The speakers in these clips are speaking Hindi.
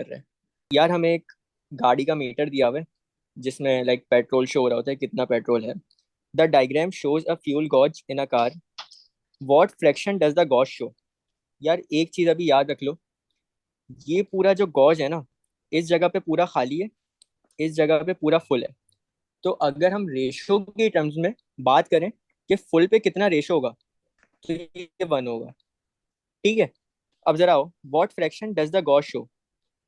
कर रहे हैं। यार हमें एक गाड़ी का मीटर दिया हुआ है जिसमें लाइक पेट्रोल शो हो रहा होता है कितना पेट्रोल है। The diagram shows a fuel gauge in a car. What fraction does the gauge show? यार एक चीज अभी याद रख लो, ये पूरा जो गॉज है ना, इस जगह पे पूरा खाली है, इस जगह पे पूरा फुल है। तो अगर हम रेशो के टर्म्स में बात करें कि फुल पे कितना रेशो होगा, तो ये 1 होगा। ठीक है। अब जरा आओ, what fraction does the gauge show,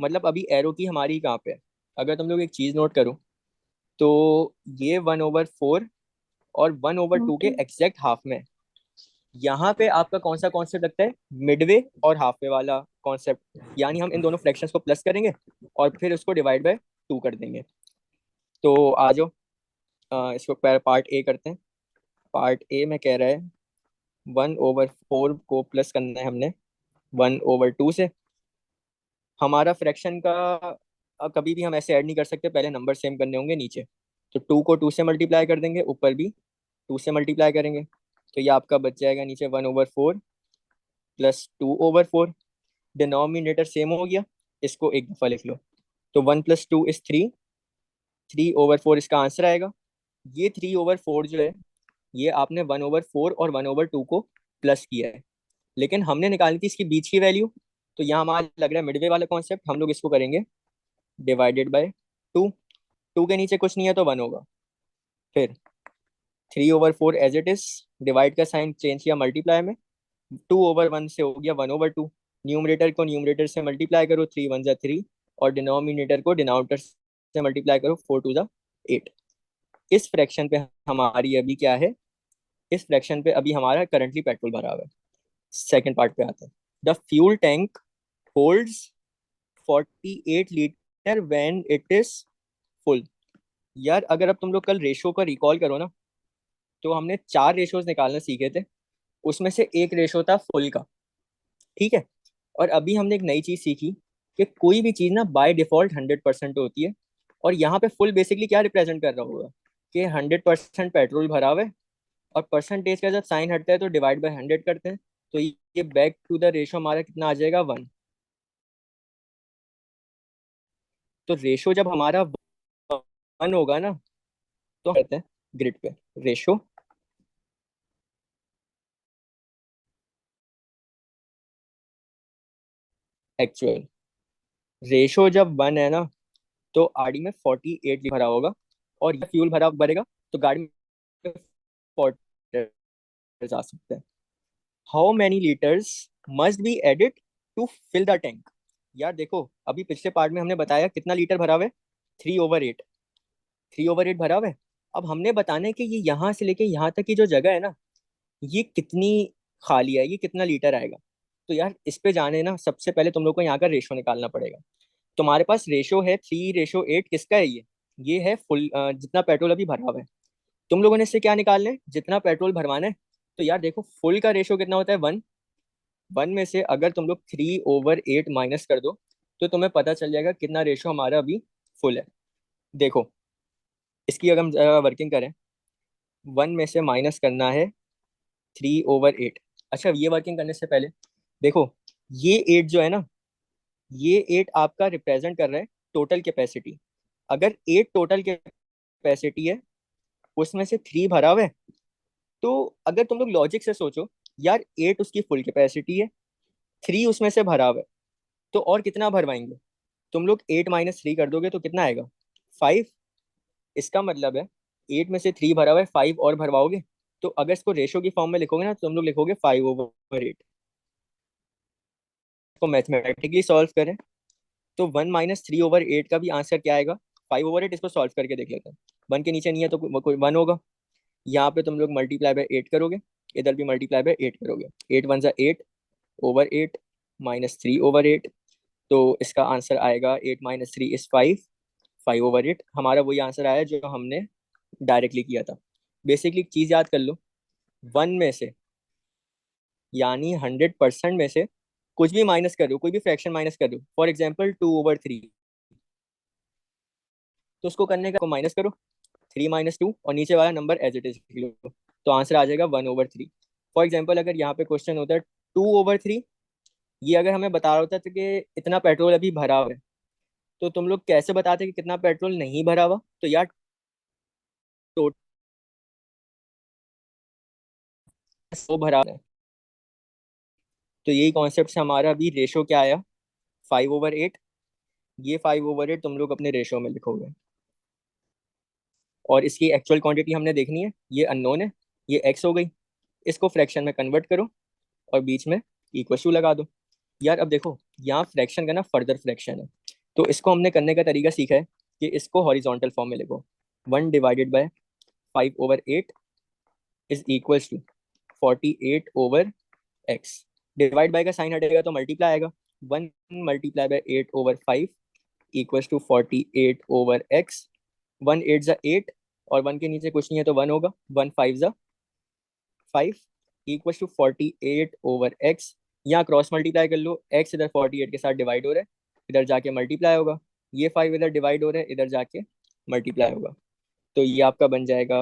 मतलब अभी एरो की हमारी कहाँ पे है। अगर तुम लोग एक चीज नोट करो, तो ये 1/4 और 1/2 के ओके। एग्जैक्ट हाफ में है। यहाँ पे आपका कौन सा कॉन्सेप्ट लगता है? मिडवे और हाफ वे वाला कॉन्सेप्ट, यानी हम इन दोनों फ्रैक्शंस को प्लस करेंगे और फिर उसको डिवाइड बाय 2 कर देंगे। तो आ जाओ, इसको पार्ट ए करते हैं। पार्ट ए में कह रहा है 1/4 को प्लस करना है हमने 1/2 से। हमारा फ्रैक्शन का कभी भी हम ऐसे ऐड नहीं कर सकते, पहले नंबर सेम करने होंगे नीचे। तो 2 को 2 से मल्टीप्लाई कर देंगे, ऊपर भी 2 से मल्टीप्लाई करेंगे। तो ये आपका बच जाएगा नीचे 1/4 प्लस 2/4। डिनोमिनेटर सेम हो गया, इसको एक दफा लिख लो। तो 1 + 2 = 3, 3/4 इसका आंसर आएगा। ये 3/4 जो है, ये आपने 1/4 और 1/2 को प्लस किया है, लेकिन हमने निकालनी थी इसकी बीच की वैल्यू। तो यहाँ हमारा लग रहा है मिडवे वाला कॉन्सेप्ट, हम लोग इसको करेंगे डिवाइडेड बाय 2। 2 के नीचे कुछ नहीं है तो 1 होगा। फिर 3/4 एज इट इज, डिवाइड का साइन चेंज किया मल्टीप्लाई में, 2/1 से हो गया 1/2। न्यूमरेटर को न्यूमरेटर से मल्टीप्लाई करो, 3 × 1 = 3, और डिनोमिनेटर को डिनोमिनेटर से मल्टीप्लाई करो, 4 × 2 = 8। इस फ्रैक्शन पे हमारी अभी क्या है? इस फ्रैक्शन पे अभी हमारा करंटली पेट्रोल भरा हुआ है। सेकेंड पार्ट पे आते हैं। The fuel tank holds 48 litre when it is full. यार अगर अब तुम लोग कल रेशो का रिकॉल करो ना, तो हमने 4 रेशोज निकालना सीखे थे, उसमें से एक रेशो था फुल का। ठीक है। और अभी हमने एक नई चीज सीखी कि कोई भी चीज ना बाय डिफॉल्ट 100% होती है। और यहाँ पे फुल बेसिकली क्या रिप्रेजेंट कर रहा होगा कि 100% पेट्रोल भरा हुआ है, और परसेंटेज का जब साइन हटता है तो डिवाइड बाय 100 करते हैं। तो ये बैक टू द रेशो हमारा कितना आ जाएगा? 1। तो रेशो जब हमारा 1 होगा ना, तो कहते हैं ग्रिड पे रेशो एक्चुअल। रेशो जब 1 है ना, तो आरडी में 48 भरा होगा, और ये फ्यूल भरा भरेगा, तो गाड़ी में 40 जा सकते हैं। How many litres must be added to fill the tank? यार देखो, अभी पिछले पार्ट में हमने बताया कितना लीटर भरा हुआ है, 3/8। 3/8 भरा हुआ है। अब हमने बताना है कि ये यहाँ से लेके यहाँ तक की जो जगह है ना, ये कितनी खाली है, ये कितना लीटर आएगा। तो यार इस पे जाने ना, सबसे पहले तुम लोग को यहाँ का रेशो निकालना पड़ेगा। तुम्हारे पास रेशो है 3:8, किसका है ये है फुल, जितना पेट्रोल अभी भरा हुआ है। तुम लोगों ने इससे क्या निकालना है? जितना पेट्रोल भरवाना है। तो यार देखो, फुल का रेशो कितना होता है? 1। 1 में से अगर तुम लोग 3/8 माइनस कर दो, तो तुम्हें पता चल जाएगा कितना रेशो हमारा अभी फुल है। देखो, इसकी अगर हम वर्किंग करें, 1 में से माइनस करना है 3/8। अच्छा, ये वर्किंग करने से पहले देखो, ये 8 जो है ना, ये 8 आपका रिप्रेजेंट कर रहा है टोटल कैपेसिटी। अगर 8 टोटल कैपेसिटी है, उसमें से 3 भरा हुआ है, तो अगर तुम लोग लॉजिक से सोचो, यार 8 उसकी फुल कैपेसिटी है, 3 उसमें से भरा हुआ है, तो और कितना भरवाएंगे? तुम लोग 8 - 3 कर दोगे तो कितना आएगा? 5। इसका मतलब है 8 में से 3 भरा हुआ है, 5 और भरवाओगे। तो अगर इसको रेशो की फॉर्म में लिखोगे ना, तो तुम लोग लिखोगे 5/8। को मैथमेटिकली सॉल्व करें, तो 1 - 3/8 का भी आंसर क्या आएगा? 5/8। इसको सॉल्व करके देख लेते हैं। 1 के नीचे नहीं है तो कोई 1 होगा। यहाँ पे तुम लोग मल्टीप्लाई बाय 8 करोगे, इधर भी मल्टीप्लाई बाय 8 करोगे। 8 × 1 = 8/8 -3/8। तो इसका आंसर आएगा 8 - 3 = 5। 5/8 हमारा वही आंसर आया जो हमने डायरेक्टली किया था। बेसिकली एक चीज याद कर लो, 1 में से, यानी 100% में से कुछ भी माइनस कर रहे हो, कोई भी फ्रैक्शन माइनस कर रहे हो, फॉर एग्जाम्पल 2/3, तो उसको करने का माइनस करो, 3 - 2, और नीचे वाला नंबर एज इट इज लिख लो, तो आंसर आ जाएगा 1/3। फॉर एग्जाम्पल अगर यहाँ पे क्वेश्चन होता है 2/3, ये अगर हमें बता रहा होता है तो कि इतना पेट्रोल अभी भरा हुआ है, तो तुम लोग कैसे बताते कि कितना पेट्रोल नहीं भरा हुआ? तो यार टोटल सौ भरा हुआ है। तो यही कॉन्सेप्ट से हमारा अभी रेशो क्या आया, 5/8। ये 5/8 तुम लोग अपने रेशो में लिखोगे। और इसकी एक्चुअल क्वांटिटी हमने देखनी है, ये अननोन है, ये एक्स हो गई। इसको फ्रैक्शन में कन्वर्ट करो और बीच में इक्वल टू लगा दो। यार अब देखो, यहाँ फ्रैक्शन का ना फर्दर फ्रैक्शन है, तो इसको हमने करने का तरीका सीखा है कि इसको हॉरिजॉन्टल फॉर्म में लिखो। 1/5/8 is equals to 48/x। Divide by का साइन हटेगा तो मल्टीप्लाई आएगा। 1 × 8/5 इक्वल्स टू 48/x। 1 8 ज़ा 8, और 1 के नीचे कुछ नहीं है तो 1 होगा। 1 5 ज़ा 5 इक्वल्स टू 48/x। यहाँ क्रॉस मल्टीप्लाई कर लो, x इधर 48 के साथ डिवाइड हो रहा है, इधर जाके मल्टीप्लाई होगा। ये 5 इधर डिवाइड हो रहा है, इधर जाके मल्टीप्लाई होगा। तो ये आपका बन जाएगा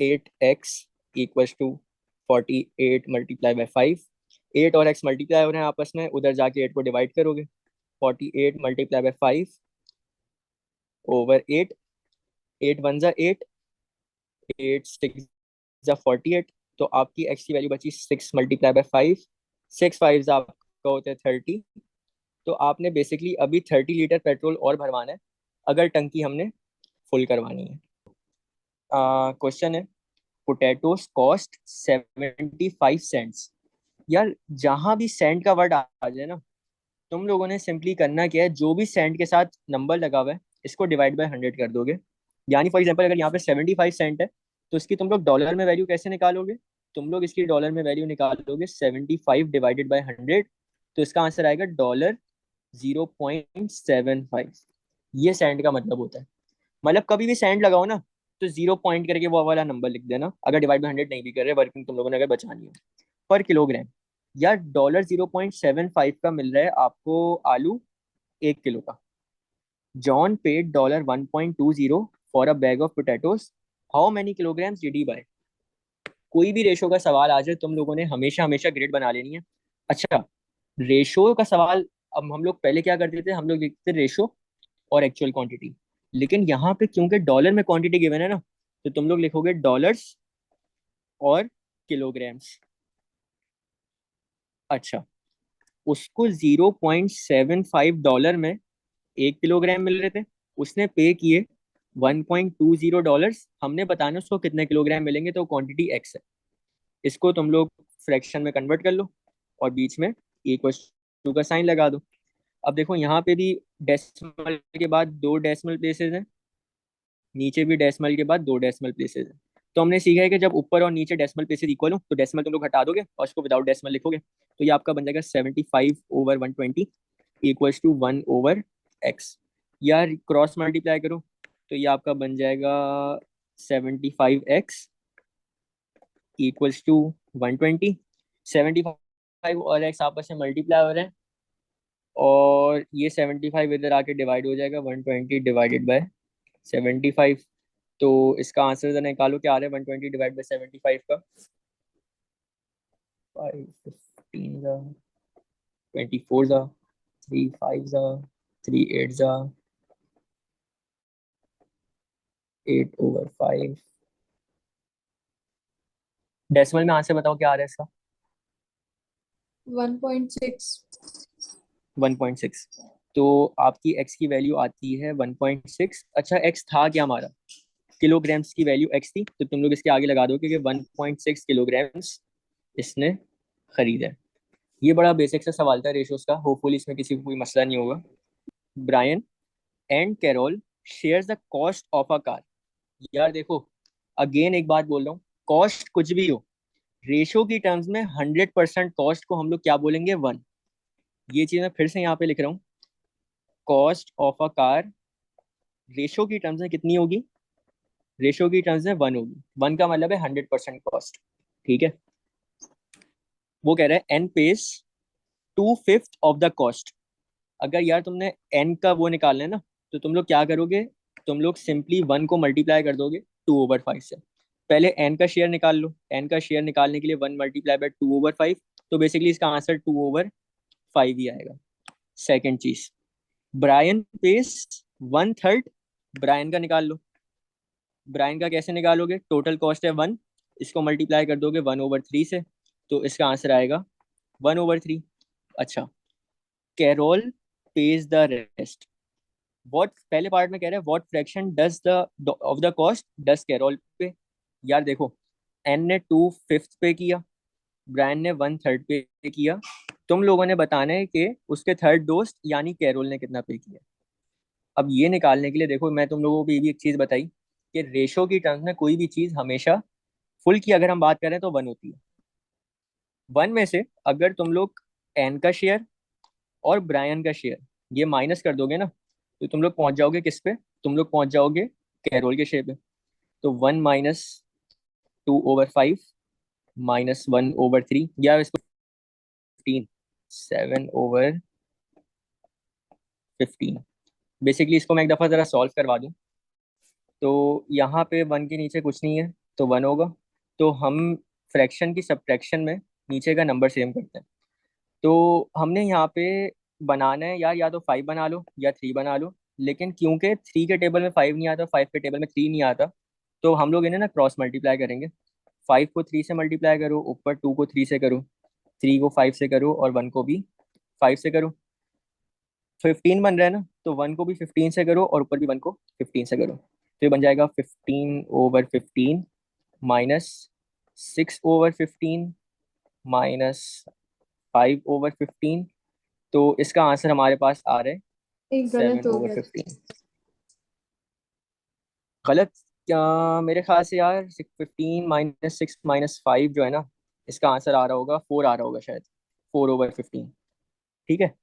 8x इक्वल्स टू 48 × 5। 8 और x मल्टीप्लाई हो रहे हैं आपस में, उधर जाके 8 को डिवाइड करोगे। 48 × 5/8। 8 1 ज़ा 8, 8 6 ज़ा 48। तो आपकी x की वैल्यू बची 6 × 5। 6 5 आपका होता है 30। तो आपने बेसिकली अभी 30 लीटर पेट्रोल और भरवाना है अगर टंकी हमने फुल करवानी है। क्वेश्चन है, पोटैटोस कॉस्ट 75 सेंट्स। यार जहां भी सेंट का वर्ड आ जाए ना, तुम लोगों ने सिंपली करना क्या है, जो भी सेंट के साथ नंबर लगा हुआ है इसको डिवाइड बाय 100 कर दोगे। यानी फॉर एग्जांपल अगर यहाँ पे 75 सेंट है, तो इसकी तुम लोग डॉलर में वैल्यू कैसे निकालोगे? तुम लोग इसकी डॉलर में वैल्यू निकालोगे 75 डिवाइडेड बाय 100। तो इसका आंसर आएगा $0.75। ये सेंट का मतलब होता है। मतलब कभी भी सेंट लगाओ ना, तो 0 करके वो वाला नंबर लिख देना, अगर डिवाइड बाय 100 नहीं भी कर रहे, वर्किंग तुम लोगों ने अगर बचानी हो। पर किलोग्राम, यार $0.75 का मिल रहा है आपको आलू 1 किलो का। John paid $1.20 for a bag of potatoes. How many kilograms did he buy? कोई भी रेशो का सवाल आ जाए, तुम लोगों ने हमेशा हमेशा ग्रेड बना लेनी है। अच्छा, रेशो का सवाल, अब हम लोग पहले क्या करते थे, हम लोग लिखते थे रेशो और एक्चुअल क्वांटिटी। लेकिन यहाँ पे क्योंकि डॉलर में क्वांटिटी गिवन है ना, तो तुम लोग लिखोगे डॉलर्स और किलोग्राम्स। अच्छा, उसको $0.75 में 1 किलोग्राम मिल रहे थे, उसने पे किए $1.20। हमने बताना उसको कितने किलोग्राम मिलेंगे, तो क्वांटिटी एक्स है। इसको तुम लोग फ्रैक्शन में कन्वर्ट कर लो और बीच में इक्वल टू का साइन लगा दो। अब देखो यहाँ पे भी डेसिमल के बाद 2 डेसिमल प्लेसेस हैं, नीचे भी डेसिमल के बाद 2 डेसिमल प्लेसेस हैं। तो हमने सीखा है कि जब ऊपर और नीचे डेसिमल प्लेसेस इक्वल हो, तो डेसिमल तुम लोग हटा दोगे और उसको विदाउट डेसिमल लिखोगे। तो ये आपका बन जाएगा 75/120 इक्वल्स टू 1/x। यार क्रॉस मल्टीप्लाई करो, तो ये आपका बन जाएगा 75x इक्वल्स टू 120। 75 और x आपस में मल्टीप्लाई हो रहे हैं, और ये 75 इधर आके डिवाइड हो जाएगा 120 डिवाइडेड बाय 75। तो इसका आंसर जरा निकालो क्या आ रहा है 120 डिवाइड बाय 75 का। 5 15 24 3 5 8 डेसिमल में आंसर बताओ क्या आ रहा है इसका। 1.6। 1.6। तो आपकी x की वैल्यू आती है 1.6। अच्छा, x था क्या हमारा? किलोग्राम्स की वैल्यू x थी, तो तुम लोग इसके आगे लगा दो क्योंकि 1.6 किलोग्राम्स इसने खरीदा है। ये बड़ा बेसिक सा सवाल था रेशोस का, होपफुली इसमें किसी को कोई मसला नहीं होगा। Brian and Carol share the cost of a car. यार देखो, अगेन एक बात बोल रहा हूँ, कॉस्ट कुछ भी हो, रेशो की टर्म्स में 100% कॉस्ट को हम लोग क्या बोलेंगे? 1। ये चीज मैं फिर से यहाँ पे लिख रहा हूँ, cost of a car ratio की टर्म्स में कितनी होगी? रेशो की टर्म्स में 1 होगी। 1 का मतलब है 100% कॉस्ट। ठीक है, वो कह रहा है Ann pays 2/5 of the cost. अगर यार तुमने एन का वो निकालना है ना, तो तुम लोग क्या करोगे, तुम लोग सिंपली 1 को मल्टीप्लाई कर दोगे 2/5 से। पहले एन का शेयर निकाल लो, एन का शेयर निकालने के लिए 1 × 2/5। तो बेसिकली इसका आंसर 2/5 ही आएगा। सेकंड चीज, ब्रायन पेस 1/3, ब्रायन का निकाल लो। ब्रायन का कैसे निकालोगे? टोटल कॉस्ट है 1, इसको मल्टीप्लाई कर दोगे 1/3 से, तो इसका आंसर आएगा 1/3। अच्छा, Carol pays the rest. What, पहले पार्ट में कह रहे हैं what fraction does the of the cost does Carol pay. यार देखो, एन ने 2/5 पे किया, ब्रायन ने 1/3 पे किया। तुम लोगों ने बताना है कि उसके थर्ड दोस्त यानी कैरोल ने कितना पे किया। अब ये निकालने के लिए देखो, मैं तुम लोगों को भी एक चीज बताई कि रेशो की टर्म्स में कोई भी चीज हमेशा फुल की अगर हम बात करें तो 1 होती है। 1 में से अगर तुम लोग एन का शेयर और ब्रायन का शेयर ये माइनस कर दोगे ना, तो तुम लोग पहुंच जाओगे किस पे? तुम लोग पहुंच जाओगे कैरोल के शेयर पे। तो 1 - 2/5 -1/3, या इसको 7/15। बेसिकली इसको मैं एक दफा जरा सॉल्व करवा दूं, तो यहाँ पे 1 के नीचे कुछ नहीं है तो 1 होगा। तो हम फ्रैक्शन की सब्ट्रैक्शन में नीचे का नंबर सेम करते हैं। तो हमने यहाँ पे बनाना है यार, या तो 5 बना लो या 3 बना लो, लेकिन क्योंकि 3 के टेबल में 5 नहीं आता, 5 के टेबल में 3 नहीं आता, तो हम लोग इन्हें ना क्रॉस मल्टीप्लाई करेंगे। 5 को 3 से मल्टीप्लाई करो, ऊपर 2 को 3 से करो, 3 को 5 से करो, और 1 को भी 5 से करो। 15 बन रहा है ना, तो 1 को भी 15 से करो और ऊपर भी 1 को 15 से करो। तो ये बन जाएगा 15/15 -6/15 -5/15। तो इसका आंसर हमारे पास आ रहा है एक सेवन गलत हो ओवर गया। फिफ्टीन गलत? क्या? मेरे ख्याल से यार 15 - 6 - 5 जो है ना, इसका आंसर आ रहा होगा 4 आ रहा होगा शायद, 4/15। ठीक है,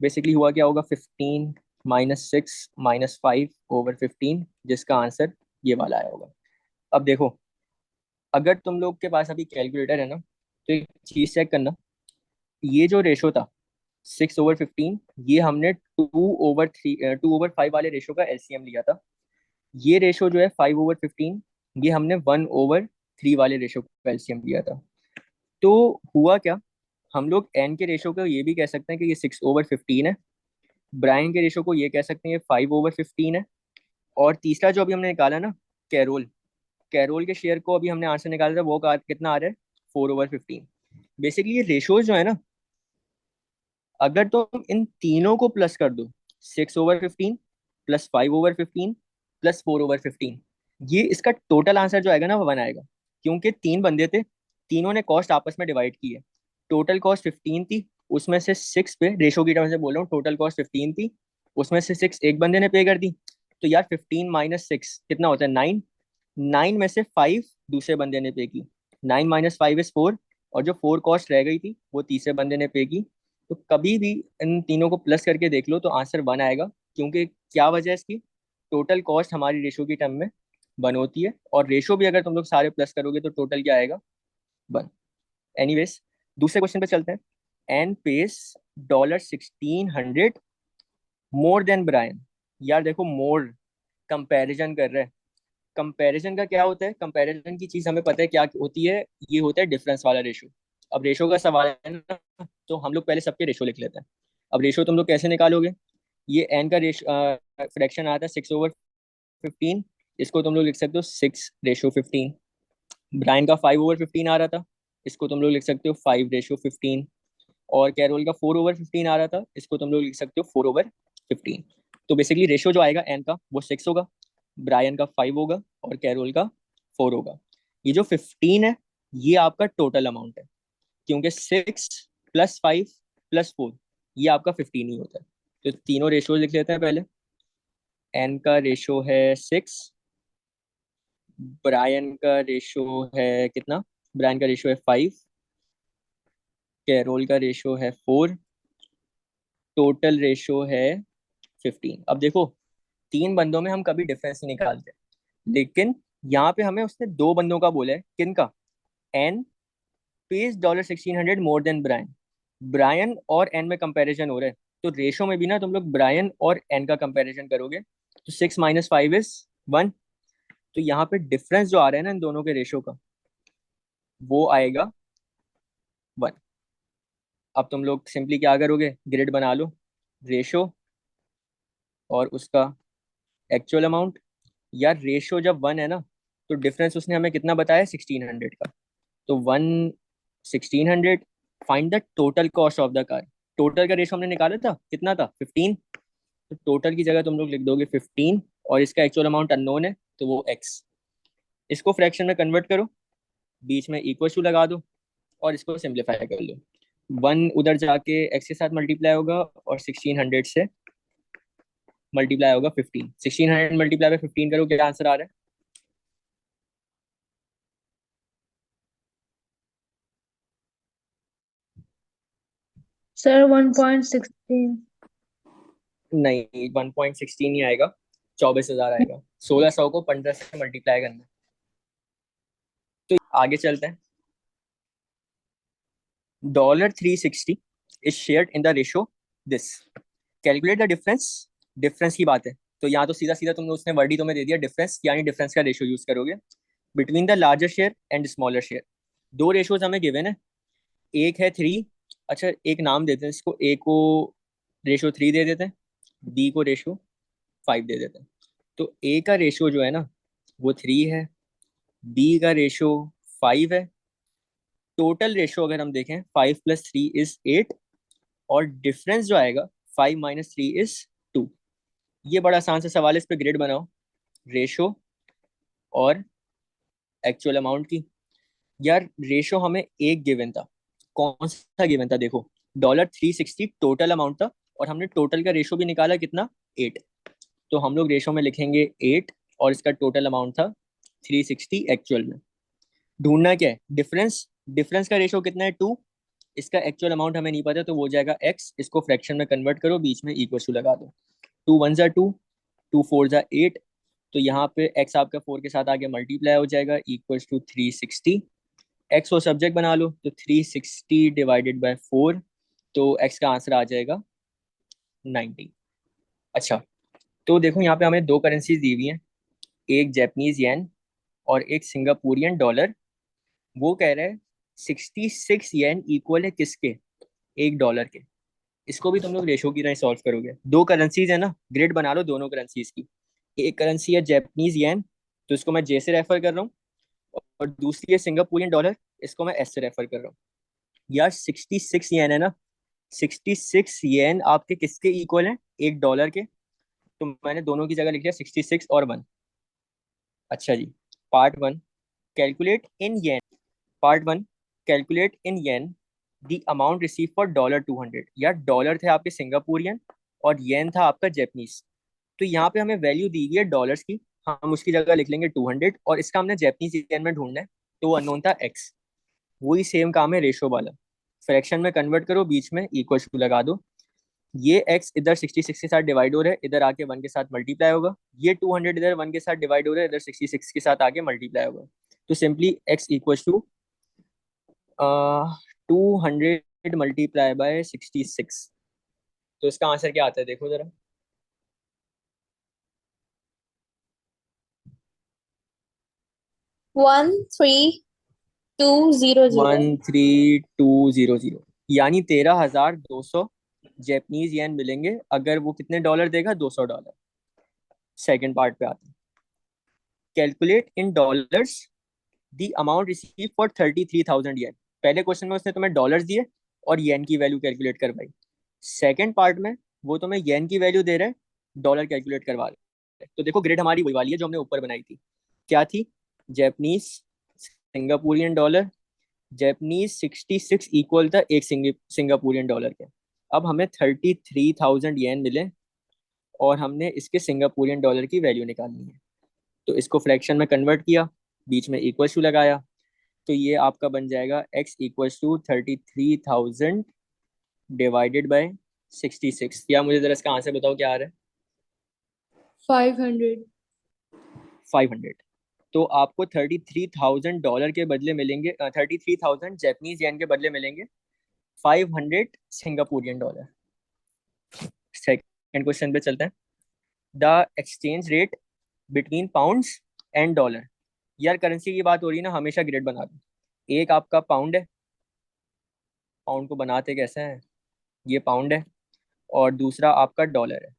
बेसिकली हुआ क्या होगा, 15 - 6 - 5/15, जिसका आंसर ये वाला आया होगा। अब देखो, अगर तुम लोग के पास अभी कैलकुलेटर है ना, तो एक चीज चेक करना, ये जो रेशो था 6/15, ये हमने 2/5 वाले रेशो का एलसीएम लिया था। ये रेशो जो है 5/15, ये हमने 1/3 वाले रेशो का एलसीएम लिया था। तो हुआ क्या, हम लोग एन के रेशो को ये भी कह सकते हैं कि ये 6/15 है, ब्रायन के रेशो को ये कह सकते हैं ये 5/15 है, और तीसरा जो अभी हमने निकाला ना, कैरोल, कैरोल के शेयर को अभी हमने आंसर निकाला था, वो कितना आ रहा है, 4/15। बेसिकली ये रेशोज जो है ना, अगर तुम इन तीनों को प्लस कर दो, 6/15 प्लस 5/15 प्लस 4/15, ये इसका टोटल आंसर जो आएगा ना वो 1 आएगा। क्योंकि 3 बंदे थे, तीनों ने कॉस्ट आपस में डिवाइड की है। टोटल कॉस्ट 15 थी, उसमें से 6 पे, रेशो की टर्म से बोल रहा हूँ, टोटल कॉस्ट 15 थी, उसमें से 6 एक बंदे ने पे कर दी। तो यार 15 - 6 कितना होता है, 9। 9 में से 5 दूसरे बंदे ने पे की, 9 - 5 = 4, और जो 4 कॉस्ट रह गई थी वो तीसरे बंदे ने पे की। तो कभी भी इन तीनों को प्लस करके देख लो तो आंसर 1 आएगा। क्योंकि क्या वजह है इसकी, टोटल कॉस्ट हमारी रेशो की टर्म में 1 होती है, और रेशो भी अगर तुम लोग सारे प्लस करोगे तो टोटल क्या आएगा, 1। एनीवेज, दूसरे क्वेश्चन पे चलते हैं। Ann pays $1600 more than Brian. यार देखो, मोर कंपैरिजन कर रहे हैं। कंपैरिजन का क्या होता है, कंपैरिजन की चीज हमें पता है क्या होती है, ये होता है डिफरेंस वाला रेशो। अब रेशो का सवाल है ना, तो हम लोग पहले सबके रेशो लिख लेते हैं। अब रेशो तुम लोग कैसे निकालोगे, ये एन का रेशो फ्रैक्शन आता है 6/15, इसको तुम लोग लिख सकते हो 6/15। ब्रायन का 5/15 आ रहा था, इसको तुम लोग लिख सकते हो 5/15। और कैरोल का 4/15 आ रहा था, इसको तुम लोग लिख सकते हो 4/15। तो बेसिकली रेशो जो आएगा एन का वो 6 होगा, ब्रायन का 5 होगा, और कैरोल का 4 होगा। ये जो 15 है, ये आपका टोटल अमाउंट है, क्योंकि 6 + 5 + 4 ये आपका 15 ही होता है। तो तीनों रेशो लिख लेते हैं पहले। एन का रेशो है 6, ब्रायन का रेशो है कितना, ब्रायन का रेशो है 5, कैरोल का रेशो है 4, टोटल रेशो है 15। अब देखो, 3 बंदों में हम कभी डिफरेंस नहीं निकालते, लेकिन यहाँ पे हमें उसने 2 बंदों का बोला है, किनका, Ann pays $1600 more than Brian. Brian और एन में कंपैरिजन हो रहा है, तो रेशो में भी ना तुम लोग ब्रायन और एन का कंपैरिजन करोगे, तो 6 - 5 = 1। तो यहाँ पे डिफरेंस जो आ रहा है ना इन दोनों के रेशो का, वो आएगा 1। अब तुम लोग सिंपली क्या करोगे, ग्रिड बना लो। रेशो और उसका एक्चुअल अमाउंट। यार रेशो जब 1 है ना, तो डिफरेंस उसने हमें कितना बताया, 1600 का। तो 1600। Find the total cost of the car. Total का रेशो हमने निकाला था, कितना था, 15। तो टोटल की जगह तुम लोग लिख दोगे 15, और इसका एक्चुअल अमाउंट अननोन है, तो वो एक्स। इसको फ्रैक्शन में कन्वर्ट करो, बीच में इक्वल टू लगा दो, और इसको सिंप्लीफाई कर लो। 1 उधर जाके एक्स के साथ मल्टीप्लाई होगा, और 1600 से मल्टीप्लाई होगा 15। 1600 मल्टीप्लाई बाय 15 करो, क्या आंसर आ रहा है? सर 1.16। नहीं, 1.16 नहीं आएगा, 24,000 आएगा। 1600 को 15 से मल्टीप्लाई करना है। तो आगे चलते हैं। $360 is shared in the ratio this. Calculate the difference. Difference की बात है, तो यहाँ तो सीधा सीधा तुमने, उसने वर्ड ही तुम्हें दे दिया डिफरेंस, यानी डिफरेंस का रेशो यूज करोगे between the larger share and smaller share. दो रेशोज हमें गिवन है, एक है 3। अच्छा, एक नाम देते हैं इसको, ए को रेशो 3 दे देते हैं, बी को रेशो 5 दे देते हैं। तो ए का रेशो जो है ना, वो 3 है, बी का रेशो 5 है। टोटल रेशो अगर हम देखें, 5 + 3 = 8, और डिफरेंस जो आएगा, 5 - 3 = 2। ये बड़ा आसान सा सवाल है, इस पे ग्रेड बनाओ, रेशो और एक्चुअल अमाउंट की। यार रेशो हमें एक गिवन था, कौन सा गिवन था देखो, $360 टोटल अमाउंट था, और हमने टोटल का रेशो भी निकाला, कितना, 8। तो हम लोग रेशो में लिखेंगे 8, और इसका टोटल अमाउंट था 360 एक्चुअल में। ढूंढना क्या है, डिफरेंस। डिफरेंस का रेशो कितना है, 2। इसका एक्चुअल अमाउंट हमें नहीं पता, तो वो हो जाएगा एक्स। इसको फ्रैक्शन में कन्वर्ट करो, बीच में इक्वल टू लगा दो। 2 × 1 = 2, 2 × 4 = 8। तो यहाँ पे एक्स आपका 4 के साथ आगे मल्टीप्लाई हो जाएगा, इक्वल टू 360। एक्स को सब्जेक्ट बना लो, तो 360 ÷ 4, तो एक्स का आंसर आ जाएगा 90। अच्छा, तो देखो यहाँ पे हमें दो करेंसीज दी हुई हैं, एक जैपनीज येन और एक सिंगापुरियन डॉलर। वो कह रहे हैं 66 येन इक्वल है किसके, $1 के। इसको भी तुम लोग रेशो की तरह सॉल्व करोगे। दो करेंसीज है ना, ग्रेड बना लो दोनों करेंसीज की। एक करेंसी है जैपनीज येन, तो इसको मैं जे से रेफर कर रहा हूँ, और दूसरी है सिंगापुरियन डॉलर, इसको मैं एस से रेफर कर रहा हूँ। यार 66 येन है ना, 66 येन आपके किसके इक्वल है, $1 के। तो मैंने दोनों की जगह लिख दिया 66 और 1। अच्छा जी, part 1, calculate in yen. Part 1, calculate in yen the amount receive for $200। यार डॉलर थे आपके सिंगापुरियन, और येन था आपका जैपनीज। तो यहाँ पे हमें वैल्यू दी गई है डॉलर्स की, हम उसकी जगह लिख लेंगे 200, और इसका हमने जैपनीज येन में ढूंढना है, तो वो अननोन था एक्स। वही सेम काम है रेशो वाला, फ्रैक्शन में कन्वर्ट करो, बीच में इक्वल टू लगा दो। ये एक्स इधर 66 के साथ डिवाइड हो रहा है, इधर आके 1 के साथ मल्टीप्लाई होगा। ये 200 इधर 1 के साथ डिवाइड हो रहा है, इधर 66 के साथ आके मल्टीप्लाई होगा। तो सिंपली एक्स इक्वल टू 200 × 66। तो इसका आंसर क्या आता है देखो जरा। 13200। 13200, यानी 13,200 जैपनीज येन मिलेंगे, अगर वो कितने डॉलर देगा, $200। सेकंड पार्ट पे आते हैं। Calculate in dollars the amount receive for 33,000 येन। पहले क्वेश्चन में उसने तुम्हें डॉलर्स दिए और येन की वैल्यू कैलकुलेट करवाई। सेकंड पार्ट में वो तुम्हें येन की वैल्यू दे रहे हैं, डॉलर कैलकुलेट करवा रहे हैं। तो देखो ग्रिड हमारी वही वाली है जो हमने ऊपर बनाई थी। क्या थी, Japanese, Singaporean dollar. Japanese 66 equal था एक सिंगापुरियन डॉलर के। अब हमें 33,000 येन मिले, और हमने इसके सिंगापुरियन डॉलर की वैल्यू निकालनी है। तो इसको फ्रैक्शन में कन्वर्ट किया, बीच में इक्वल टू लगाया, तो ये आपका बन जाएगा x equal to 33,000 divided by 66। या मुझे जरा इसका आंसर बताओ क्या आ रहा है। 500। 500। तो आपको $33,000 के बदले मिलेंगे, 33,000 जैपनीज येन के बदले मिलेंगे 500 सिंगापुरियन डॉलर। सेकेंड क्वेश्चन पे चलते हैं। The exchange rate between pounds and dollar. यार करेंसी की बात हो रही है ना, हमेशा ग्रेड बना दो। एक आपका पाउंड है, पाउंड को बनाते कैसे हैं, ये पाउंड है। और दूसरा आपका डॉलर है।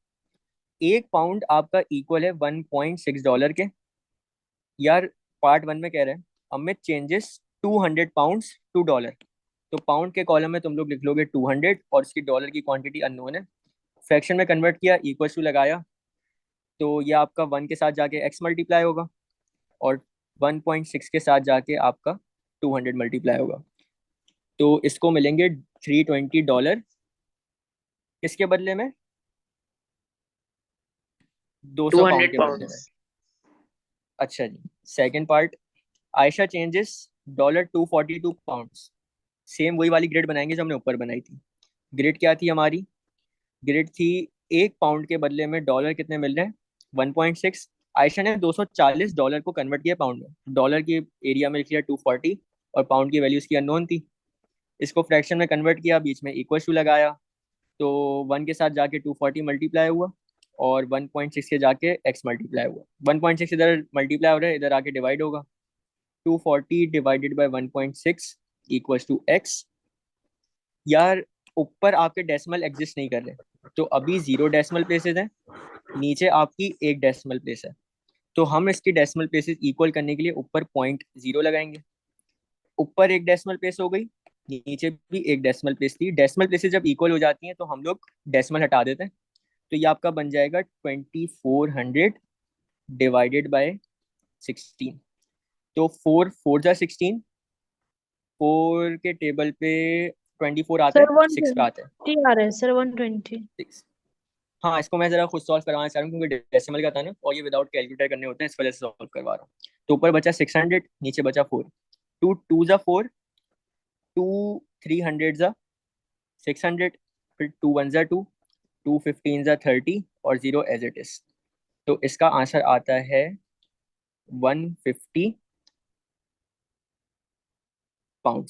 1 पाउंड आपका इक्वल है $1.6 के। यार पार्ट वन में कह रहे हैं Amit changes 200 pounds to dollar. तो पाउंड के कॉलम में तुम लोग लिख लोगे 200 और इसकी डॉलर की क्वांटिटी अननोन है। फ्रैक्शन में कन्वर्ट किया, इक्वल टू लगाया, तो ये आपका 1 के साथ जाके x मल्टीप्लाई होगा और 1.6 के साथ जाके आपका 200 मल्टीप्लाई होगा। तो इसको मिलेंगे $320 किसके बदले में, 200 पाउंड 200 के बदले में। पाउंड्स। अच्छा जी, second part, Ayesha changes $242। Same वही वाली ग्रिड बनाएंगे जो हमने ऊपर बनाई थी। ग्रिड क्या थी हमारी, ग्रिड थी 1 पाउंड के बदले में डॉलर कितने मिल रहे हैं, 1.6। आयशा ने $240 को कन्वर्ट किया पाउंड में, डॉलर की एरिया में लिख लिया 240 और पाउंड की वैल्यू इसकी अननोन थी। इसको फ्रैक्शन में कन्वर्ट किया, बीच में इक्वल टू लगाया, तो 1 के साथ जाके 240 मल्टीप्लाई हुआ और 1.6 के जाके x मल्टीप्लाई हुआ। 1.6 इधर मल्टीप्लाई हो रहा है, इधर आके डिवाइड होगा। 240 divided by 1.6 equals to x। यार ऊपर आपके डेसिमल एग्जिस्ट नहीं कर रहे, तो अभी 0 डेसिमल प्लेसेस हैं, नीचे आपकी 1 डेसिमल प्लेस है। तो हम इसकी डेसिमल प्लेसेस इक्वल करने के लिए ऊपर 0.0 लगाएंगे। ऊपर 1 डेसिमल प्लेस हो गई, नीचे भी 1 डेसिमल प्लेस थी। डेसिमल प्लेसेस जब इक्वल हो जाती हैं तो हम लोग डेसिमल हटा देते हैं। तो ये आपका बन जाएगा 2400 डिवाइडेड बाय 16। तो 4 4 जा 16, 4 के टेबल पे 24 आता है, सर 6 पे आता है 120 आ रहा है सर, 120। 6। हाँ, इसको मैं जरा खुद सॉल्व करवाना चाह रहा हूँ क्योंकि डेसिमल का था ना, और ये विदाउट कैलकुलेटर करने होते हैं, इस वजह से सॉल्व करवा रहा हूँ। तो ऊपर बचा 600, नीचे बचा 4। 2 2 जा 4, 2 300 जा 600, फिर 2 1 जा 2, 2 15 जा 30 और 0 एज इट इज। तो इसका आंसर आता है 150 पाउंड।